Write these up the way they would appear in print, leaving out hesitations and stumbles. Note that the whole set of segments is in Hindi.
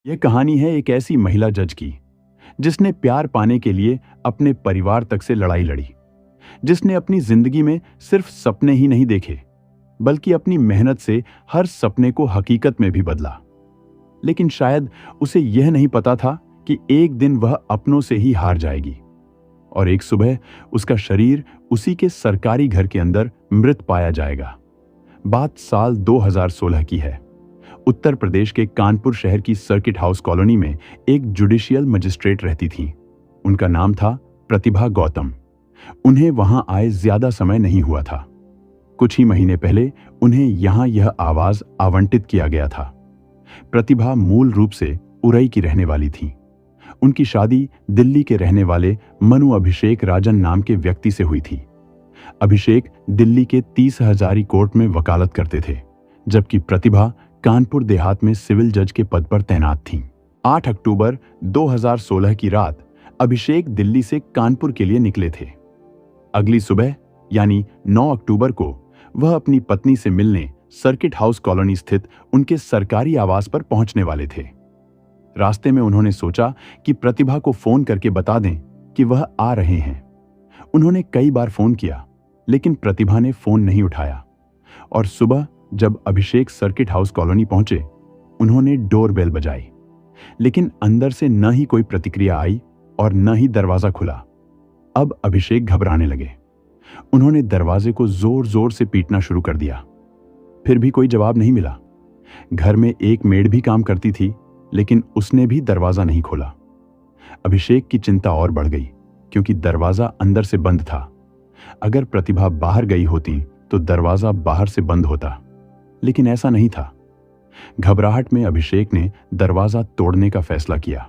यह कहानी है एक ऐसी महिला जज की जिसने प्यार पाने के लिए अपने परिवार तक से लड़ाई लड़ी, जिसने अपनी जिंदगी में सिर्फ सपने ही नहीं देखे बल्कि अपनी मेहनत से हर सपने को हकीकत में भी बदला। लेकिन शायद उसे यह नहीं पता था कि एक दिन वह अपनों से ही हार जाएगी और एक सुबह उसका शरीर उसी के सरकारी घर के अंदर मृत पाया जाएगा। बात साल 2016 की है। उत्तर प्रदेश के कानपुर शहर की सर्किट हाउस कॉलोनी में एक जुडिशियल मजिस्ट्रेट रहती थी। उनका नाम था प्रतिभा गौतम। उन्हें वहां आए ज्यादा समय नहीं हुआ था। कुछ ही महीने पहले उन्हें यहां यह आवाज आवंटित किया गया था। प्रतिभा मूल रूप से उरई की रहने वाली थी। उनकी शादी दिल्ली के रहने वाले मनु अभिषेक राजन नाम के व्यक्ति से हुई थी। अभिषेक दिल्ली के 30 हजारी कोर्ट में वकालत करते थे, जबकि प्रतिभा कानपुर देहात में सिविल जज के पद पर तैनात थीं। 8 अक्टूबर 2016 की रात अभिषेक दिल्ली से कानपुर के लिए निकले थे। अगली सुबह यानी 9 अक्टूबर को वह अपनी पत्नी से मिलने सर्किट हाउस कॉलोनी स्थित उनके सरकारी आवास पर पहुंचने वाले थे। रास्ते में उन्होंने सोचा कि प्रतिभा को फोन करके बता दें कि वह आ रहे हैं। उन्होंने कई बार फोन किया, लेकिन प्रतिभा ने फोन नहीं उठाया और सुबह जब अभिषेक सर्किट हाउस कॉलोनी पहुंचे, उन्होंने डोरबेल बजाई, लेकिन अंदर से न ही कोई प्रतिक्रिया आई और न ही दरवाजा खुला। अब अभिषेक घबराने लगे। उन्होंने दरवाजे को जोर जोर से पीटना शुरू कर दिया, फिर भी कोई जवाब नहीं मिला। घर में एक मेड भी काम करती थी, लेकिन उसने भी दरवाजा नहीं खोला। अभिषेक की चिंता और बढ़ गई, क्योंकि दरवाजा अंदर से बंद था। अगर प्रतिभा बाहर गई होती तो दरवाजा बाहर से बंद होता, लेकिन ऐसा नहीं था। घबराहट में अभिषेक ने दरवाजा तोड़ने का फैसला किया।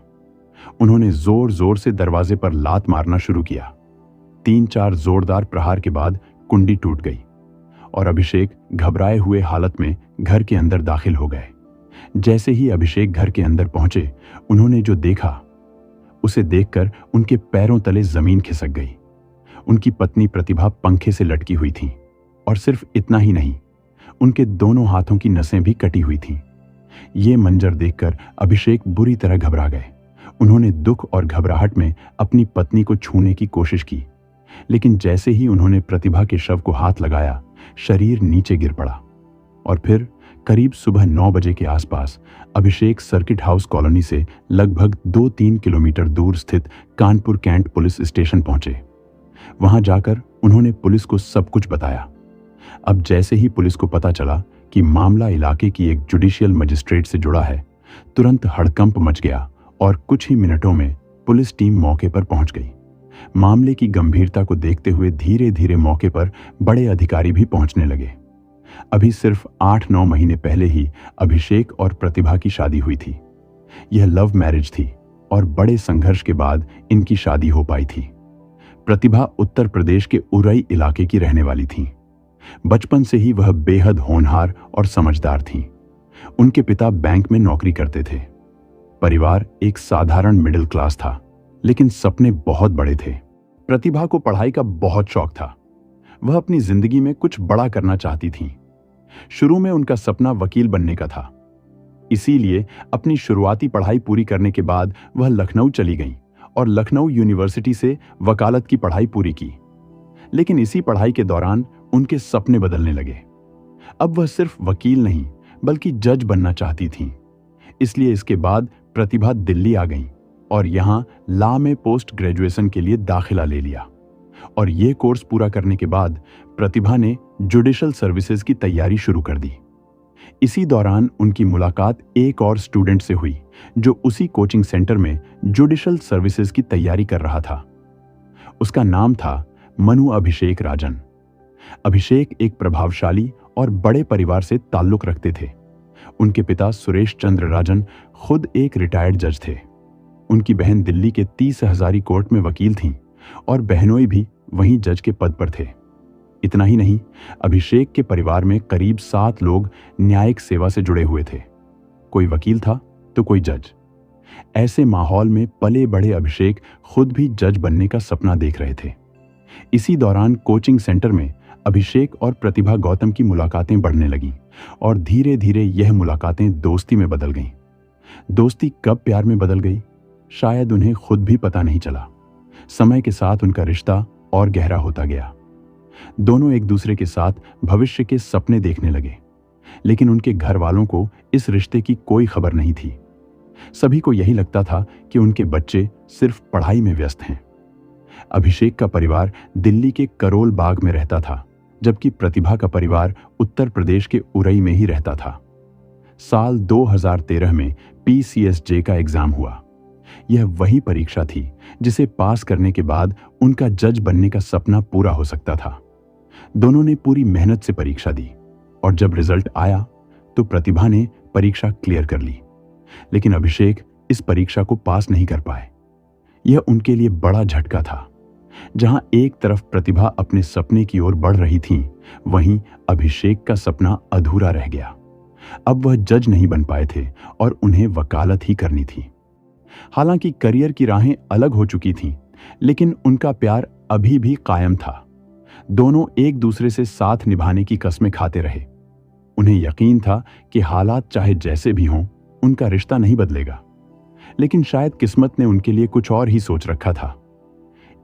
उन्होंने जोर जोर से दरवाजे पर लात मारना शुरू किया। 3-4 जोरदार प्रहार के बाद कुंडी टूट गई और अभिषेक घबराए हुए हालत में घर के अंदर दाखिल हो गए। जैसे ही अभिषेक घर के अंदर पहुंचे, उन्होंने जो देखा उसे देखकर उनके पैरों तले जमीन खिसक गई। उनकी पत्नी प्रतिभा पंखे से लटकी हुई थी और सिर्फ इतना ही नहीं, उनके दोनों हाथों की नसें भी कटी हुई थीं। ये मंजर देखकर अभिषेक बुरी तरह घबरा गए। उन्होंने दुख और घबराहट में अपनी पत्नी को छूने की कोशिश की, लेकिन जैसे ही उन्होंने प्रतिभा के शव को हाथ लगाया, शरीर नीचे गिर पड़ा। और फिर करीब सुबह 9 बजे के आसपास अभिषेक सर्किट हाउस कॉलोनी से लगभग 2-3 किलोमीटर दूर स्थित कानपुर कैंट पुलिस स्टेशन पहुंचे। वहां जाकर उन्होंने पुलिस को सब कुछ बताया। अब जैसे ही पुलिस को पता चला कि मामला इलाके की एक जुडिशियल मजिस्ट्रेट से जुड़ा है, तुरंत हड़कंप मच गया और कुछ ही मिनटों में पुलिस टीम मौके पर पहुंच गई। मामले की गंभीरता को देखते हुए धीरे धीरे मौके पर बड़े अधिकारी भी पहुंचने लगे। अभी सिर्फ 8-9 महीने पहले ही अभिषेक और प्रतिभा की शादी हुई थी। यह लव मैरिज थी और बड़े संघर्ष के बाद इनकी शादी हो पाई थी। प्रतिभा उत्तर प्रदेश के उरई इलाके की रहने वाली थी। बचपन से ही वह बेहद होनहार और समझदार थीं। उनके पिता बैंक में नौकरी करते थे। परिवार एक साधारण मिडिल क्लास था, लेकिन सपने बहुत बड़े थे। प्रतिभा को पढ़ाई का बहुत शौक था। वह अपनी जिंदगी में कुछ बड़ा करना चाहती थीं। शुरू में उनका सपना वकील बनने का था। इसीलिए अपनी शुरुआती पढ़ाई पूरी करने के बाद वह लखनऊ चली गईं और लखनऊ यूनिवर्सिटी से वकालत की पढ़ाई पूरी की। लेकिन इसी पढ़ाई के दौरान उनके सपने बदलने लगे। अब वह सिर्फ वकील नहीं बल्कि जज बनना चाहती थीं। इसलिए इसके बाद प्रतिभा दिल्ली आ गईं और यहाँ लॉ में पोस्ट ग्रेजुएशन के लिए दाखिला ले लिया। और ये कोर्स पूरा करने के बाद प्रतिभा ने जुडिशल सर्विसेज की तैयारी शुरू कर दी। इसी दौरान उनकी मुलाकात एक और स्टूडेंट से हुई जो उसी कोचिंग सेंटर में जुडिशल सर्विसेज की तैयारी कर रहा था। उसका नाम था मनु अभिषेक राजन। अभिषेक एक प्रभावशाली और बड़े परिवार से ताल्लुक रखते थे। उनके पिता सुरेश चंद्र राजन खुद एक रिटायर्ड जज थे। उनकी बहन दिल्ली के 30 हजारी कोर्ट में वकील थीं और बहनोई भी वहीं जज के पद पर थे। इतना ही नहीं, अभिषेक के परिवार में करीब 7 लोग न्यायिक सेवा से जुड़े हुए थे। कोई वकील था तो कोई जज। ऐसे माहौल में पले बड़े अभिषेक खुद भी जज बनने का सपना देख रहे थे। इसी दौरान कोचिंग सेंटर में अभिषेक और प्रतिभा गौतम की मुलाकातें बढ़ने लगीं और धीरे धीरे यह मुलाकातें दोस्ती में बदल गईं। दोस्ती कब प्यार में बदल गई, शायद उन्हें खुद भी पता नहीं चला। समय के साथ उनका रिश्ता और गहरा होता गया। दोनों एक दूसरे के साथ भविष्य के सपने देखने लगे, लेकिन उनके घर वालों को इस रिश्ते की कोई खबर नहीं थी। सभी को यही लगता था कि उनके बच्चे सिर्फ पढ़ाई में व्यस्त हैं। अभिषेक का परिवार दिल्ली के करोल बाग में रहता था, जबकि प्रतिभा का परिवार उत्तर प्रदेश के उरई में ही रहता था। साल 2013 में PCSJ का एग्जाम हुआ। यह वही परीक्षा थी जिसे पास करने के बाद उनका जज बनने का सपना पूरा हो सकता था। दोनों ने पूरी मेहनत से परीक्षा दी और जब रिजल्ट आया तो प्रतिभा ने परीक्षा क्लियर कर ली, लेकिन अभिषेक इस परीक्षा को पास नहीं कर पाए। यह उनके लिए बड़ा झटका था। जहां एक तरफ प्रतिभा अपने सपने की ओर बढ़ रही थी, वहीं अभिषेक का सपना अधूरा रह गया। अब वह जज नहीं बन पाए थे और उन्हें वकालत ही करनी थी। हालांकि करियर की राहें अलग हो चुकी थीं, लेकिन उनका प्यार अभी भी कायम था। दोनों एक दूसरे से साथ निभाने की कस्में खाते रहे। उन्हें यकीन था कि हालात चाहे जैसे भी हों, उनका रिश्ता नहीं बदलेगा। लेकिन शायद किस्मत ने उनके लिए कुछ और ही सोच रखा था।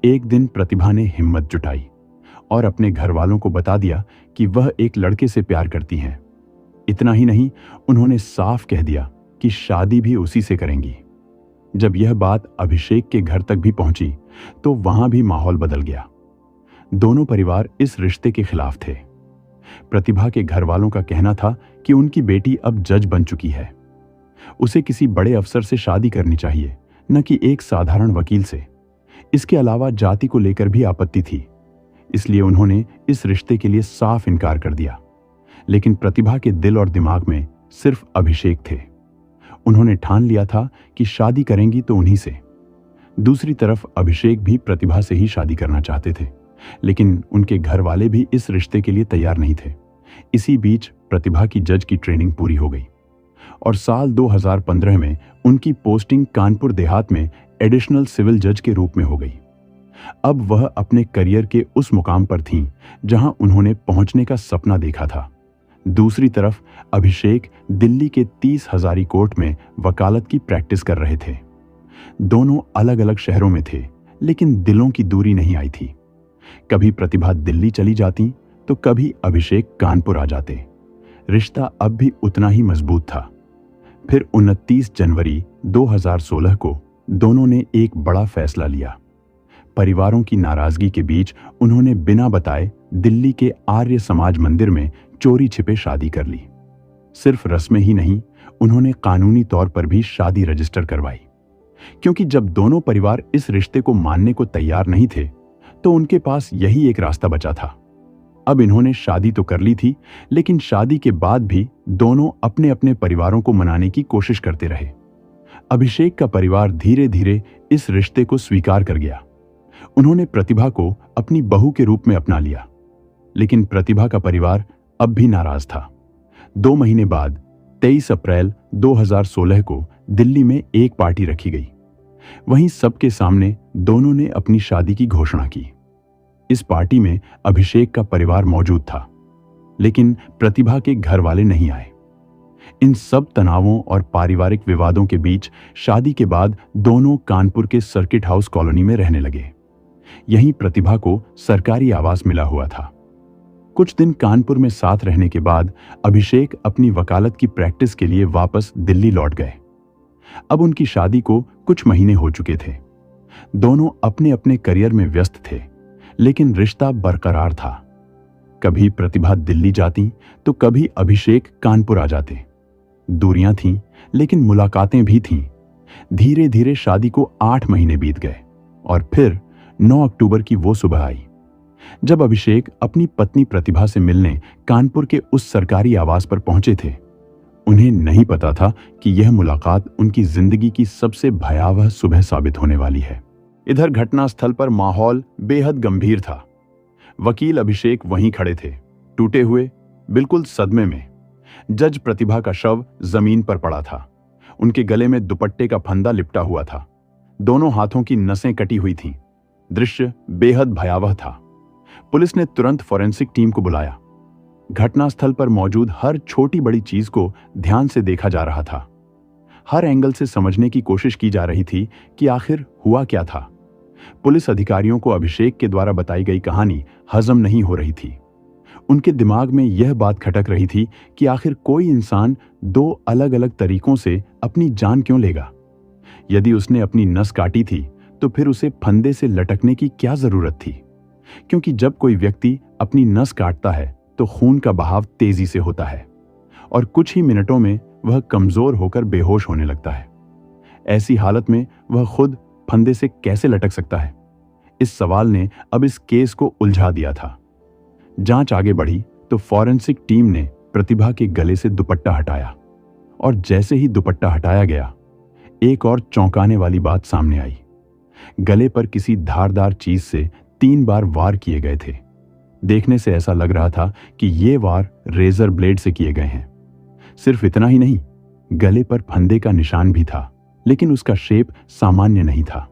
एक दिन प्रतिभा ने हिम्मत जुटाई और अपने घर वालों को बता दिया कि वह एक लड़के से प्यार करती हैं। इतना ही नहीं, उन्होंने साफ कह दिया कि शादी भी उसी से करेंगी। जब यह बात अभिषेक के घर तक भी पहुंची तो वहां भी माहौल बदल गया। दोनों परिवार इस रिश्ते के खिलाफ थे। प्रतिभा के घर वालों का कहना था कि उनकी बेटी अब जज बन चुकी है, उसे किसी बड़े अफसर से शादी करनी चाहिए, न कि एक साधारण वकील से। इसके अलावा जाति को लेकर भी आपत्ति थी, इसलिए उन्होंने इस रिश्ते के लिए साफ इनकार कर दिया। लेकिन प्रतिभा के दिल और दिमाग में सिर्फ अभिषेक थे। उन्होंने ठान लिया था कि शादी करेंगी तो उन्हीं से। दूसरी तरफ अभिषेक भी प्रतिभा से ही शादी करना चाहते थे, लेकिन उनके घर वाले भी इस रिश्ते के लिए तैयार नहीं थे। इसी बीच प्रतिभा की जज की ट्रेनिंग पूरी हो गई और साल 2015 में उनकी पोस्टिंग कानपुर देहात में एडिशनल सिविल जज के रूप में हो गई। अब वह अपने करियर के उस मुकाम पर थीं जहां उन्होंने पहुंचने का सपना देखा था। दूसरी तरफ अभिषेक दिल्ली के 30 हजारी कोर्ट में वकालत की प्रैक्टिस कर रहे थे। दोनों अलग अलग शहरों में थे, लेकिन दिलों की दूरी नहीं आई थी। कभी प्रतिभा दिल्ली चली जाती तो कभी अभिषेक कानपुर आ जाते। रिश्ता अब भी उतना ही मजबूत था। फिर 29 जनवरी 2016 को दोनों ने एक बड़ा फैसला लिया। परिवारों की नाराजगी के बीच उन्होंने बिना बताए दिल्ली के आर्य समाज मंदिर में चोरी छिपे शादी कर ली। सिर्फ रस्में ही नहीं, उन्होंने कानूनी तौर पर भी शादी रजिस्टर करवाई, क्योंकि जब दोनों परिवार इस रिश्ते को मानने को तैयार नहीं थे तो उनके पास यही एक रास्ता बचा था। अब इन्होंने शादी तो कर ली थी, लेकिन शादी के बाद भी दोनों अपने अपने परिवारों को मनाने की कोशिश करते रहे। अभिषेक का परिवार धीरे धीरे इस रिश्ते को स्वीकार कर गया। उन्होंने प्रतिभा को अपनी बहू के रूप में अपना लिया, लेकिन प्रतिभा का परिवार अब भी नाराज था। 2 महीने बाद 23 अप्रैल 2016 को दिल्ली में एक पार्टी रखी गई। वहीं सबके सामने दोनों ने अपनी शादी की घोषणा की। इस पार्टी में अभिषेक का परिवार मौजूद था, लेकिन प्रतिभा के घर वाले नहीं आए। इन सब तनावों और पारिवारिक विवादों के बीच शादी के बाद दोनों कानपुर के सर्किट हाउस कॉलोनी में रहने लगे। यहीं प्रतिभा को सरकारी आवास मिला हुआ था। कुछ दिन कानपुर में साथ रहने के बाद अभिषेक अपनी वकालत की प्रैक्टिस के लिए वापस दिल्ली लौट गए। अब उनकी शादी को कुछ महीने हो चुके थे। दोनों अपने अपने करियर में व्यस्त थे, लेकिन रिश्ता बरकरार था। कभी प्रतिभा दिल्ली जाती तो कभी अभिषेक कानपुर आ जाते। दूरियां थीं, लेकिन मुलाकातें भी थीं। धीरे धीरे शादी को 8 महीने बीत गए और फिर 9 अक्टूबर की वो सुबह आई जब अभिषेक अपनी पत्नी प्रतिभा से मिलने कानपुर के उस सरकारी आवास पर पहुंचे थे। उन्हें नहीं पता था कि यह मुलाकात उनकी जिंदगी की सबसे भयावह सुबह साबित होने वाली है। इधर घटनास्थल पर माहौल बेहद गंभीर था। वकील अभिषेक वहीं खड़े थे, टूटे हुए, बिल्कुल सदमे में। जज प्रतिभा का शव जमीन पर पड़ा था। उनके गले में दुपट्टे का फंदा लिपटा हुआ था। दोनों हाथों की नसें कटी हुई थीं। दृश्य बेहद भयावह था। पुलिस ने तुरंत फॉरेंसिक टीम को बुलाया। घटनास्थल पर मौजूद हर छोटी बड़ी चीज को ध्यान से देखा जा रहा था। हर एंगल से समझने की कोशिश की जा रही थी कि आखिर हुआ क्या था। पुलिस अधिकारियों को अभिषेक के द्वारा बताई गई कहानी हजम नहीं हो रही थी। उनके दिमाग में यह बात खटक रही थी कि आखिर कोई इंसान दो अलग अलग तरीकों से अपनी जान क्यों लेगा। यदि उसने अपनी नस काटी थी तो फिर उसे फंदे से लटकने की क्या जरूरत थी, क्योंकि जब कोई व्यक्ति अपनी नस काटता है तो खून का बहाव तेजी से होता है और कुछ ही मिनटों में वह कमजोर होकर बेहोश होने लगता है। ऐसी हालत में वह खुद फंदे से कैसे लटक सकता है? इस सवाल ने अब इस केस को उलझा दिया था। जांच आगे बढ़ी तो फॉरेंसिक टीम ने प्रतिभा के गले से दुपट्टा हटाया और जैसे ही दुपट्टा हटाया गया, एक और चौंकाने वाली बात सामने आई। गले पर किसी धारदार चीज से 3 बार वार किए गए थे। देखने से ऐसा लग रहा था कि ये वार रेजर ब्लेड से किए गए हैं। सिर्फ इतना ही नहीं, गले पर फंदे का निशान भी था, लेकिन उसका शेप सामान्य नहीं था।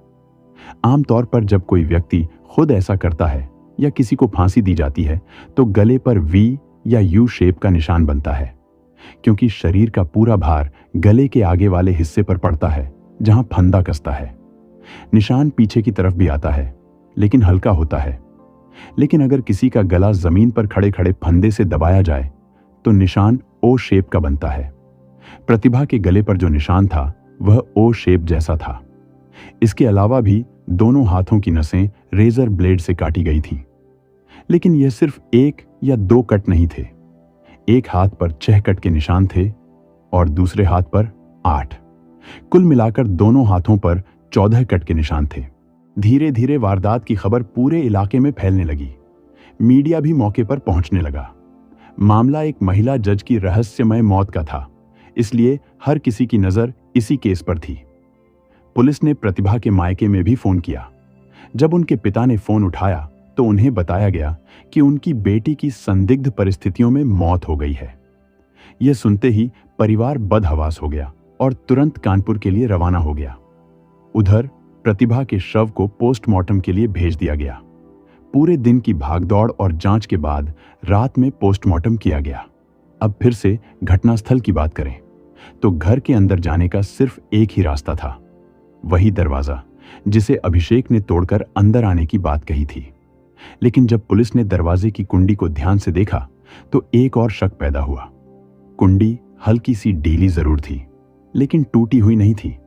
आमतौर पर जब कोई व्यक्ति खुद ऐसा करता है या किसी को फांसी दी जाती है तो गले पर वी या यू शेप का निशान बनता है, क्योंकि शरीर का पूरा भार गले के आगे वाले हिस्से पर पड़ता है जहां फंदा कसता है। निशान पीछे की तरफ भी आता है, लेकिन हल्का होता है। लेकिन अगर किसी का गला जमीन पर खड़े खड़े फंदे से दबाया जाए तो निशान ओ शेप का बनता है। प्रतिभा के गले पर जो निशान था वह ओ शेप जैसा था। इसके अलावा भी दोनों हाथों की नसें रेजर ब्लेड से काटी गई थीं। लेकिन यह सिर्फ 1 या 2 कट नहीं थे। एक हाथ पर 6 कट के निशान थे और दूसरे हाथ पर 8। कुल मिलाकर दोनों हाथों पर 14 कट के निशान थे। धीरे धीरे वारदात की खबर पूरे इलाके में फैलने लगी। मीडिया भी मौके पर पहुंचने लगा। मामला एक महिला जज की रहस्यमय मौत का था, इसलिए हर किसी की नजर इसी केस पर थी। पुलिस ने प्रतिभा के मायके में भी फोन किया। जब उनके पिता ने फोन उठाया तो उन्हें बताया गया कि उनकी बेटी की संदिग्ध परिस्थितियों में मौत हो गई है। यह सुनते ही परिवार बदहवास हो गया और तुरंत कानपुर के लिए रवाना हो गया। उधर प्रतिभा के शव को पोस्टमार्टम के लिए भेज दिया गया। पूरे दिन की भागदौड़ और जांच के बाद रात में पोस्टमार्टम किया गया। अब फिर से घटनास्थल की बात करें तो घर के अंदर जाने का सिर्फ एक ही रास्ता था, वही दरवाजा जिसे अभिषेक ने तोड़कर अंदर आने की बात कही थी। लेकिन जब पुलिस ने दरवाजे की कुंडी को ध्यान से देखा तो एक और शक पैदा हुआ। कुंडी हल्की सी ढीली जरूर थी, लेकिन टूटी हुई नहीं थी।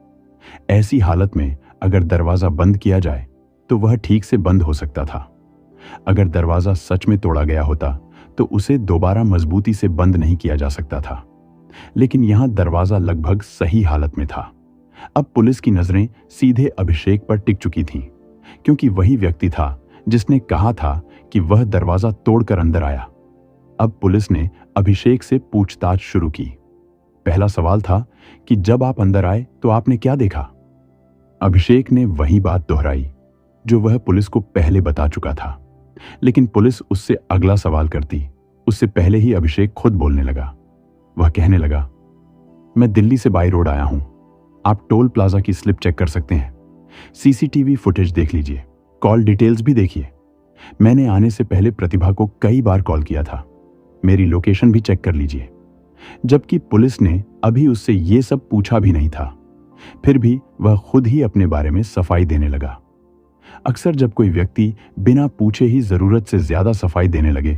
ऐसी हालत में अगर दरवाजा बंद किया जाए तो वह ठीक से बंद हो सकता था। अगर दरवाजा सच में तोड़ा गया होता तो उसे दोबारा मजबूती से बंद नहीं किया जा सकता था। लेकिन यहां दरवाजा लगभग सही हालत में था। अब पुलिस की नजरें सीधे अभिषेक पर टिक चुकी थीं, क्योंकि वही व्यक्ति था जिसने कहा था कि वह दरवाजा तोड़कर अंदर आया। अब पुलिस ने अभिषेक से पूछताछ शुरू की। पहला सवाल था कि जब आप अंदर आए तो आपने क्या देखा? अभिषेक ने वही बात दोहराई जो वह पुलिस को पहले बता चुका था। लेकिन पुलिस उससे अगला सवाल करती उससे पहले ही अभिषेक खुद बोलने लगा। वह कहने लगा, मैं दिल्ली से बाई रोड आया हूं। आप टोल प्लाजा की स्लिप चेक कर सकते हैं। सीसीटीवी फुटेज देख लीजिए, कॉल डिटेल्स भी देखिए। मैंने आने से पहले प्रतिभा को कई बार कॉल किया था। मेरी लोकेशन भी चेक कर लीजिए। जबकि पुलिस ने अभी उससे यह सब पूछा भी नहीं था, फिर भी वह खुद ही अपने बारे में सफाई देने लगा। अक्सर जब कोई व्यक्ति बिना पूछे ही जरूरत से ज्यादा सफाई देने लगे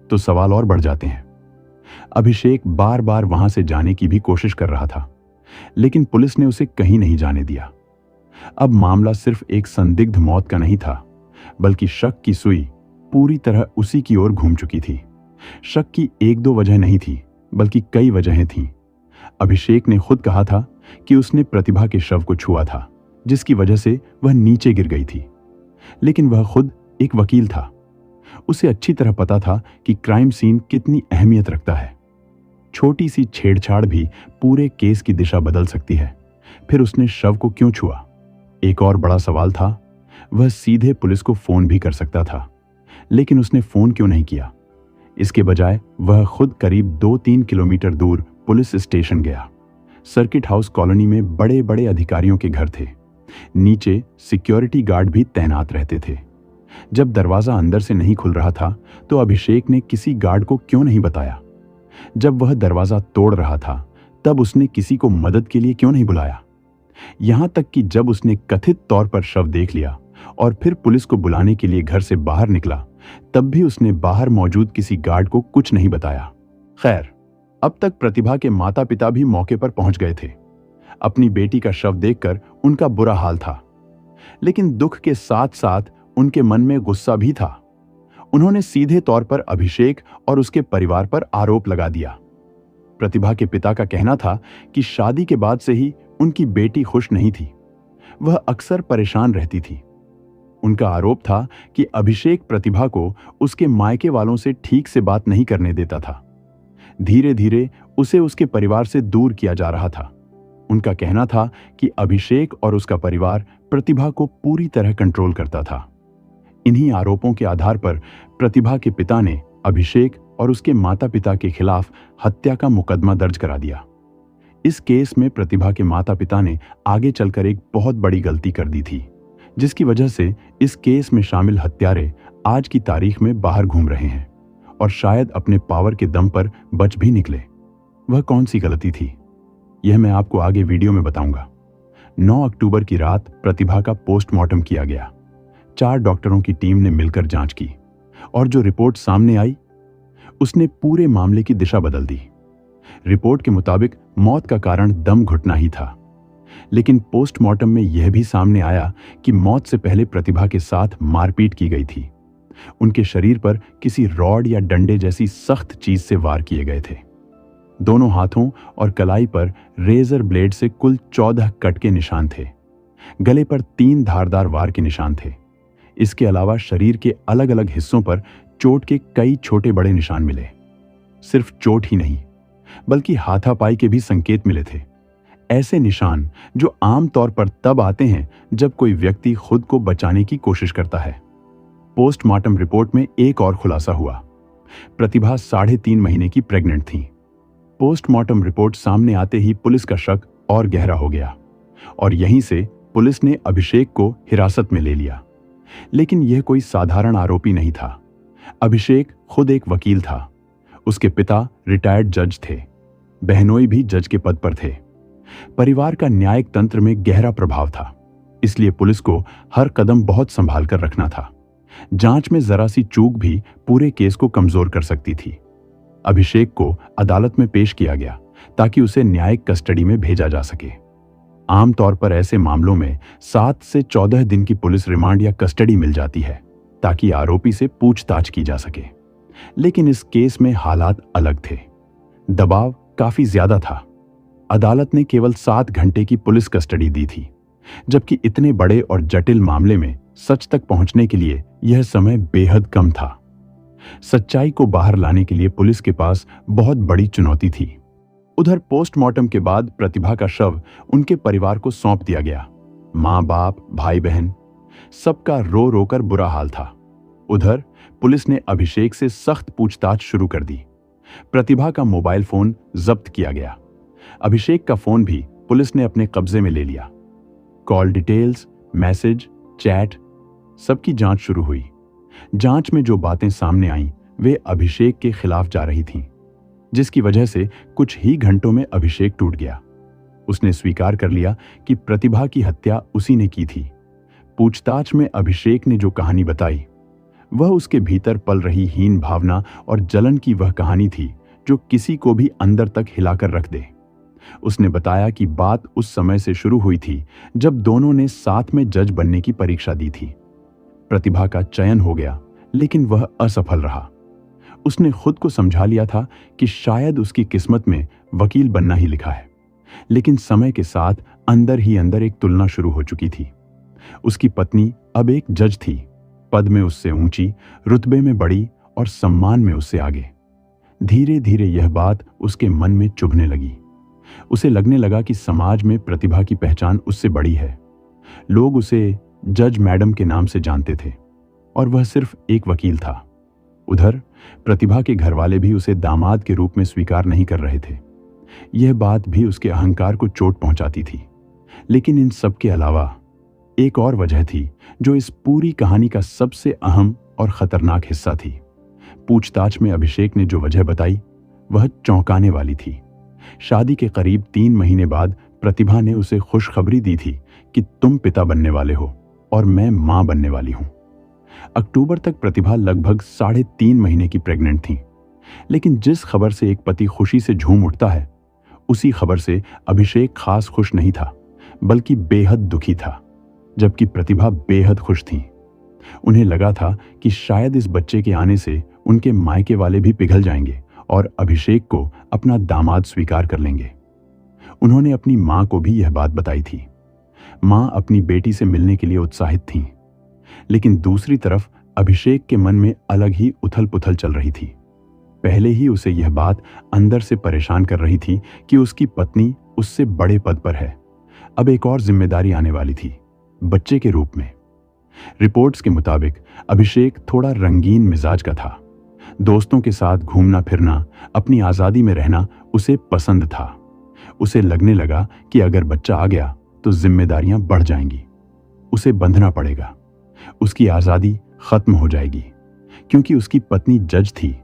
तो सवाल और बढ़ जाते हैं। अभिषेक बार बार वहां से जाने की भी कोशिश कर रहा था, लेकिन पुलिस ने उसे कहीं नहीं जाने दिया। अब मामला सिर्फ एक संदिग्ध मौत का नहीं था, बल्कि शक की सुई पूरी तरह उसी की ओर घूम चुकी थी। शक की 1-2 वजह नहीं थी, बल्कि कई वजहें थीं। अभिषेक ने खुद कहा था कि उसने प्रतिभा के शव को छुआ था, जिसकी वजह से वह नीचे गिर गई थी। लेकिन वह खुद एक वकील था। उसे अच्छी तरह पता था कि क्राइम सीन कितनी अहमियत रखता है। छोटी सी छेड़छाड़ भी पूरे केस की दिशा बदल सकती है। फिर उसने शव को क्यों छुआ? एक और बड़ा सवाल था, वह सीधे पुलिस को फोन भी कर सकता था, लेकिन उसने फोन क्यों नहीं किया? इसके बजाय वह खुद करीब 2-3 किलोमीटर दूर पुलिस स्टेशन गया। सर्किट हाउस कॉलोनी में बड़े बड़े अधिकारियों के घर थे। नीचे सिक्योरिटी गार्ड भी तैनात रहते थे। जब दरवाजा अंदर से नहीं खुल रहा था तो अभिषेक ने किसी गार्ड को क्यों नहीं बताया? जब वह दरवाजा तोड़ रहा था तब उसने किसी को मदद के लिए क्यों नहीं बुलाया? यहां तक कि जब उसने कथित तौर पर शव देख लिया और फिर पुलिस को बुलाने के लिए घर से बाहर निकला, तब भी उसने बाहर मौजूद किसी गार्ड को कुछ नहीं बताया। खैर, अब तक प्रतिभा के माता पिता भी मौके पर पहुंच गए थे। अपनी बेटी का शव देखकर उनका बुरा हाल था, लेकिन दुख के साथ साथ उनके मन में गुस्सा भी था। उन्होंने सीधे तौर पर अभिषेक और उसके परिवार पर आरोप लगा दिया। प्रतिभा के पिता का कहना था कि शादी के बाद से ही उनकी बेटी खुश नहीं थी, वह अक्सर परेशान रहती थी। उनका आरोप था कि अभिषेक प्रतिभा को उसके मायके वालों से ठीक से बात नहीं करने देता था। धीरे धीरे उसे उसके परिवार से दूर किया जा रहा था। उनका कहना था कि अभिषेक और उसका परिवार प्रतिभा को पूरी तरह कंट्रोल करता था। इन्हीं आरोपों के आधार पर प्रतिभा के पिता ने अभिषेक और उसके माता पिता के खिलाफ हत्या का मुकदमा दर्ज करा दिया। इस केस में प्रतिभा के माता पिता ने आगे चलकर एक बहुत बड़ी गलती कर दी थी, जिसकी वजह से इस केस में शामिल हत्यारे आज की तारीख में बाहर घूम रहे हैं और शायद अपने पावर के दम पर बच भी निकले। वह कौन सी गलती थी, यह मैं आपको आगे वीडियो में बताऊंगा। 9 अक्टूबर की रात प्रतिभा का पोस्टमार्टम किया गया। 4 डॉक्टरों की टीम ने मिलकर जांच की और जो रिपोर्ट सामने आई उसने पूरे मामले की दिशा बदल दी। रिपोर्ट के मुताबिक मौत का कारण दम घुटना ही था, लेकिन पोस्टमार्टम में यह भी सामने आया कि मौत से पहले प्रतिभा के साथ मारपीट की गई थी। उनके शरीर पर किसी रॉड या डंडे जैसी सख्त चीज से वार किए गए थे। दोनों हाथों और कलाई पर रेजर ब्लेड से कुल 14 कट के निशान थे। गले पर 3 धारदार वार के निशान थे। इसके अलावा शरीर के अलग अलग हिस्सों पर चोट के कई छोटे बड़े निशान मिले। सिर्फ चोट ही नहीं, बल्कि हाथापाई के भी संकेत मिले थे। ऐसे निशान जो आम तौर पर तब आते हैं जब कोई व्यक्ति खुद को बचाने की कोशिश करता है। पोस्टमार्टम रिपोर्ट में एक और खुलासा हुआ। प्रतिभा 3.5 महीने की प्रेग्नेंट थी। पोस्टमार्टम रिपोर्ट सामने आते ही पुलिस का शक और गहरा हो गया और यहीं से पुलिस ने अभिषेक को हिरासत में ले लिया। लेकिन यह कोई साधारण आरोपी नहीं था। अभिषेक खुद एक वकील था। उसके पिता रिटायर्ड जज थे। बहनोई भी जज के पद पर थे। परिवार का न्यायिक तंत्र में गहरा प्रभाव था, इसलिए पुलिस को हर कदम बहुत संभाल कर रखना था। जांच में जरा सी चूक भी पूरे केस को कमजोर कर सकती थी। अभिषेक को अदालत में पेश किया गया ताकि उसे न्यायिक कस्टडी में भेजा जा सके। आमतौर पर ऐसे मामलों में 7 से 14 दिन की पुलिस रिमांड या कस्टडी मिल जाती है ताकि आरोपी से पूछताछ की जा सके। लेकिन इस केस में हालात अलग थे। दबाव काफी ज्यादा था। अदालत ने केवल 7 घंटे की पुलिस कस्टडी दी थी, जबकि इतने बड़े और जटिल मामले में सच तक पहुंचने के लिए यह समय बेहद कम था। सच्चाई को बाहर लाने के लिए पुलिस के पास बहुत बड़ी चुनौती थी। उधर पोस्टमार्टम के बाद प्रतिभा का शव उनके परिवार को सौंप दिया गया। मां बाप, भाई बहन, सबका रो रो कर बुरा हाल था। उधर पुलिस ने अभिषेक से सख्त पूछताछ शुरू कर दी। प्रतिभा का मोबाइल फोन जब्त किया गया। अभिषेक का फोन भी पुलिस ने अपने कब्जे में ले लिया। कॉल डिटेल्स, मैसेज, चैट, सबकी जांच शुरू हुई। जांच में जो बातें सामने आईं वे अभिषेक के खिलाफ जा रही थीं, जिसकी वजह से कुछ ही घंटों में अभिषेक टूट गया। उसने स्वीकार कर लिया कि प्रतिभा की हत्या उसी ने की थी। पूछताछ में अभिषेक ने जो कहानी बताई वह उसके भीतर पल रही हीन भावना और जलन की वह कहानी थी जो किसी को भी अंदर तक हिलाकर रख दे। उसने बताया कि बात उस समय से शुरू हुई थी जब दोनों ने साथ में जज बनने की परीक्षा दी थी। प्रतिभा का चयन हो गया, लेकिन वह असफल रहा। उसने खुद को समझा लिया था कि शायद उसकी किस्मत में वकील बनना ही लिखा है, लेकिन समय के साथ अंदर ही अंदर एक तुलना शुरू हो चुकी थी। उसकी पत्नी अब एक जज थी, पद में उससे ऊंची, रुतबे में बड़ी और सम्मान में उससे आगे। धीरे धीरे यह बात उसके मन में चुभने लगी। उसे लगने लगा कि समाज में प्रतिभा की पहचान उससे बड़ी है। लोग उसे जज मैडम के नाम से जानते थे और वह सिर्फ एक वकील था। उधर प्रतिभा के घरवाले भी उसे दामाद के रूप में स्वीकार नहीं कर रहे थे। यह बात भी उसके अहंकार को चोट पहुंचाती थी। लेकिन इन सब के अलावा एक और वजह थी जो इस पूरी कहानी का सबसे अहम और खतरनाक हिस्सा थी। पूछताछ में अभिषेक ने जो वजह बताई वह चौंकाने वाली थी। शादी के करीब 3 महीने बाद प्रतिभा ने उसे खुशखबरी दी थी कि तुम पिता बनने वाले हो और मैं मां बनने वाली हूं। अक्टूबर तक प्रतिभा लगभग 3.5 महीने की प्रेग्नेंट थी। लेकिन जिस खबर से एक पति खुशी से झूम उठता है, उसी खबर से अभिषेक खास खुश नहीं था, बल्कि बेहद दुखी था। जबकि प्रतिभा बेहद खुश थी। उन्हें लगा था कि शायद इस बच्चे के आने से उनके मायके वाले भी पिघल जाएंगे और अभिषेक को अपना दामाद स्वीकार कर लेंगे। उन्होंने अपनी मां को भी यह बात बताई थी। मां अपनी बेटी से मिलने के लिए उत्साहित थीं। लेकिन दूसरी तरफ अभिषेक के मन में अलग ही उथल पुथल चल रही थी। पहले ही उसे यह बात अंदर से परेशान कर रही थी कि उसकी पत्नी उससे बड़े पद पर है। अब एक और जिम्मेदारी आने वाली थी, बच्चे के रूप में। रिपोर्ट्स के मुताबिक अभिषेक थोड़ा रंगीन मिजाज का था। दोस्तों के साथ घूमना फिरना, अपनी आजादी में रहना उसे पसंद था। उसे लगने लगा कि अगर बच्चा आ गया तो जिम्मेदारियां बढ़ जाएंगी, उसे बंधना पड़ेगा, उसकी आजादी खत्म हो जाएगी। क्योंकि उसकी पत्नी जज थी,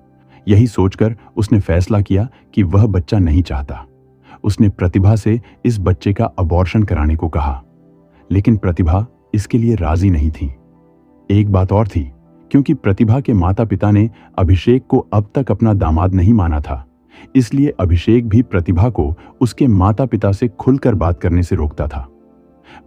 यही सोचकर उसने फैसला किया कि वह बच्चा नहीं चाहता। उसने प्रतिभा से इस बच्चे का अबॉर्शन कराने को कहा, लेकिन प्रतिभा इसके लिए राजी नहीं थी। एक बात और थी, क्योंकि प्रतिभा के माता पिता ने अभिषेक को अब तक अपना दामाद नहीं माना था, इसलिए अभिषेक भी प्रतिभा को उसके माता पिता से खुलकर बात करने से रोकता था।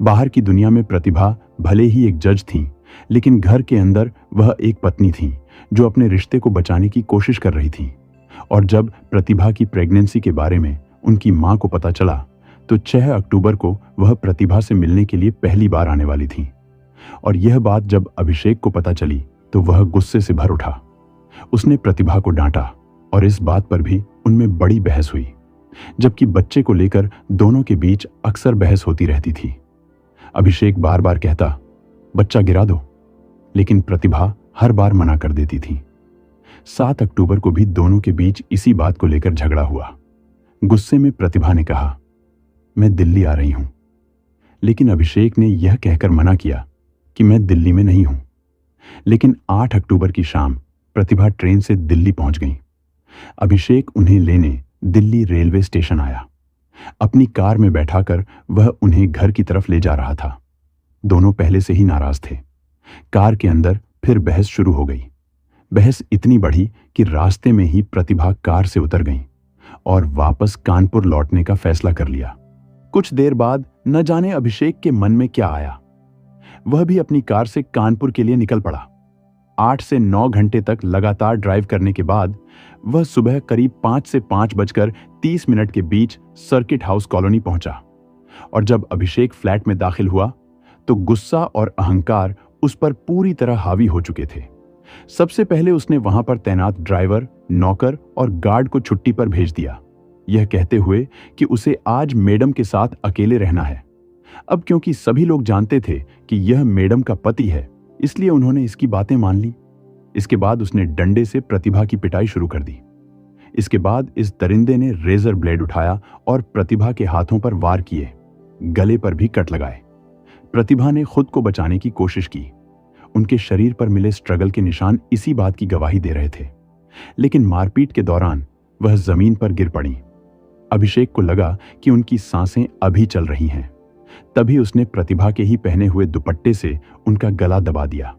बाहर की दुनिया में प्रतिभा भले ही एक जज थी, लेकिन घर के अंदर वह एक पत्नी थी जो अपने रिश्ते को बचाने की कोशिश कर रही थी। और जब प्रतिभा की प्रेगनेंसी के बारे में उनकी मां को पता चला, तो 6 अक्टूबर को वह प्रतिभा से मिलने के लिए पहली बार आने वाली थी। और यह बात जब अभिषेक को पता चली तो वह गुस्से से भर उठा। उसने प्रतिभा को डांटा और इस बात पर भी उनमें बड़ी बहस हुई, जबकि बच्चे को लेकर दोनों के बीच अक्सर बहस होती रहती थी। अभिषेक बार बार कहता, बच्चा गिरा दो, लेकिन प्रतिभा हर बार मना कर देती थी। 7 अक्टूबर को भी दोनों के बीच इसी बात को लेकर झगड़ा हुआ। गुस्से में प्रतिभा ने कहा, मैं दिल्ली आ रही हूं। लेकिन अभिषेक ने यह कहकर मना किया कि मैं दिल्ली में नहीं हूं। लेकिन 8 अक्टूबर की शाम प्रतिभा ट्रेन से दिल्ली पहुंच गई। अभिषेक उन्हें लेने दिल्ली रेलवे स्टेशन आया। अपनी कार में बैठाकर वह उन्हें घर की तरफ ले जा रहा था। दोनों पहले से ही नाराज थे। कार के अंदर फिर बहस शुरू हो गई। बहस इतनी बढ़ी कि रास्ते में ही प्रतिभा कार से उतर गई और वापस कानपुर लौटने का फैसला कर लिया। कुछ देर बाद न जाने अभिषेक के मन में क्या आया, वह भी अपनी कार से कानपुर के लिए निकल पड़ा। 8 से 9 घंटे तक लगातार ड्राइव करने के बाद वह सुबह करीब 5 से 5:30 के बीच सर्किट हाउस कॉलोनी पहुंचा। और जब अभिषेक फ्लैट में दाखिल हुआ तो गुस्सा और अहंकार उस पर पूरी तरह हावी हो चुके थे। सबसे पहले उसने वहां पर तैनात ड्राइवर, नौकर और गार्ड को छुट्टी पर भेज दिया, यह कहते हुए कि उसे आज मैडम के साथ अकेले रहना है। अब क्योंकि सभी लोग जानते थे कि यह मैडम का पति है, इसलिए उन्होंने इसकी बातें मान ली। इसके बाद उसने डंडे से प्रतिभा की पिटाई शुरू कर दी। इसके बाद इस दरिंदे ने रेजर ब्लेड उठाया और प्रतिभा के हाथों पर वार किए, गले पर भी कट लगाए। प्रतिभा ने खुद को बचाने की कोशिश की। उनके शरीर पर मिले स्ट्रगल के निशान इसी बात की गवाही दे रहे थे। लेकिन मारपीट के दौरान वह जमीन पर गिर पड़ी। अभिषेक को लगा कि उनकी सांसें अभी चल रही हैं। तभी उसने प्रतिभा के ही पहने हुए दुपट्टे से उनका गला दबा दिया,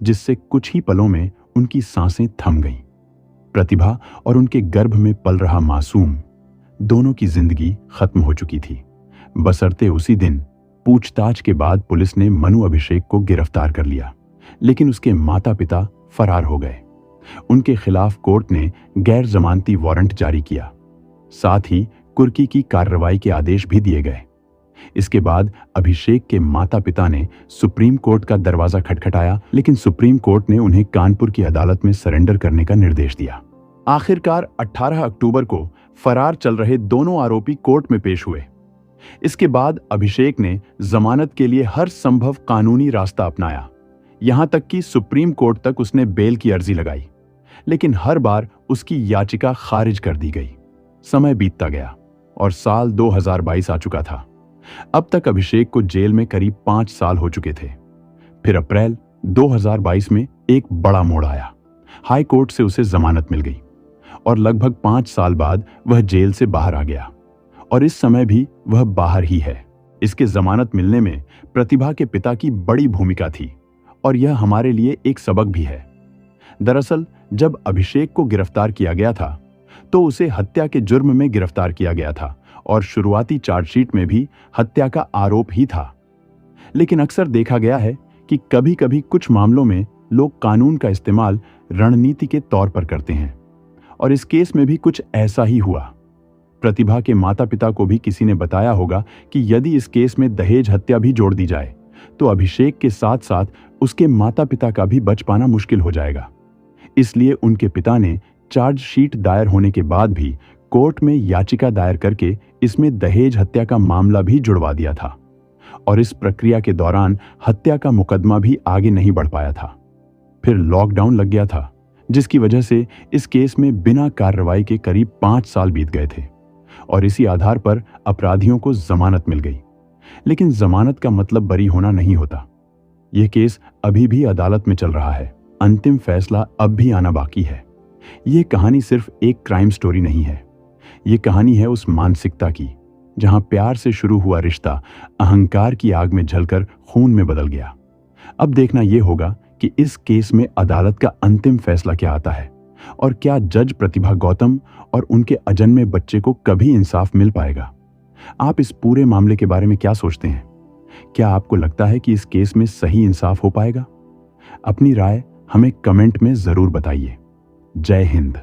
जिससे कुछ ही पलों में उनकी सांसें थम गईं। प्रतिभा और उनके गर्भ में पल रहा मासूम, दोनों की जिंदगी खत्म हो चुकी थी। बशर्ते उसी दिन पूछताछ के बाद पुलिस ने मनु अभिषेक को गिरफ्तार कर लिया, लेकिन उसके माता पिता फरार हो गए। उनके खिलाफ कोर्ट ने गैर जमानती वारंट जारी किया। साथ ही कुर्की की कार्रवाई के आदेश भी दिए गए। इसके बाद अभिषेक के माता पिता ने सुप्रीम कोर्ट का दरवाजा खटखटाया, लेकिन सुप्रीम कोर्ट ने उन्हें कानपुर की अदालत में सरेंडर करने का निर्देश दिया। आखिरकार 18 अक्टूबर को फरार चल रहे दोनों आरोपी कोर्ट में पेश हुए। इसके बाद अभिषेक ने जमानत के लिए हर संभव कानूनी रास्ता अपनाया। यहां तक कि सुप्रीम कोर्ट तक उसने बेल की अर्जी लगाई, लेकिन हर बार उसकी याचिका खारिज कर दी गई। समय बीतता गया और साल 2022 आ चुका था। अब तक अभिषेक को जेल में करीब 5 साल हो चुके थे। फिर अप्रैल 2022 में एक बड़ा मोड़ आया। हाई कोर्ट से उसे जमानत मिल गई और लगभग 5 साल बाद वह जेल से बाहर आ गया और इस समय भी वह बाहर ही है। इसके जमानत मिलने में प्रतिभा के पिता की बड़ी भूमिका थी और यह हमारे लिए एक सबक भी है। दरअसल जब अभिषेक को गिरफ्तार किया गया था तो उसे हत्या के जुर्म में गिरफ्तार किया गया था और शुरुआती चार्जशीट में भी हत्या का आरोप ही था। लेकिन अक्सर देखा गया है कि कभी-कभी कुछ मामलों में लोग कानून का इस्तेमाल रणनीति के तौर पर करते हैं और इस केस में भी कुछ ऐसा ही हुआ। प्रतिभा के माता-पिता को भी किसी ने बताया होगा कि यदि इस केस में दहेज हत्या भी जोड़ दी जाए तो अभिषेक के साथ साथ उसके माता-पिता का भी बच पाना मुश्किल हो जाएगा। इसलिए उनके पिता ने चार्जशीट दायर होने के बाद भी कोर्ट में याचिका दायर करके इसमें दहेज हत्या का मामला भी जुड़वा दिया था और इस प्रक्रिया के दौरान हत्या का मुकदमा भी आगे नहीं बढ़ पाया था। फिर लॉकडाउन लग गया था जिसकी वजह से इस केस में बिना कार्रवाई के करीब 5 साल बीत गए थे और इसी आधार पर अपराधियों को जमानत मिल गई। लेकिन जमानत का मतलब बरी होना नहीं होता। यह केस अभी भी अदालत में चल रहा है। अंतिम फैसला अब भी आना बाकी है। यह कहानी सिर्फ एक क्राइम स्टोरी नहीं है। यह कहानी है उस मानसिकता की जहां प्यार से शुरू हुआ रिश्ता अहंकार की आग में जलकर खून में बदल गया। अब देखना यह होगा कि इस केस में अदालत का अंतिम फैसला क्या आता है और क्या जज प्रतिभा गौतम और उनके अजन्मे बच्चे को कभी इंसाफ मिल पाएगा। आप इस पूरे मामले के बारे में क्या सोचते हैं? क्या आपको लगता है कि इस केस में सही इंसाफ हो पाएगा? अपनी राय हमें कमेंट में जरूर बताइए। जय हिंद।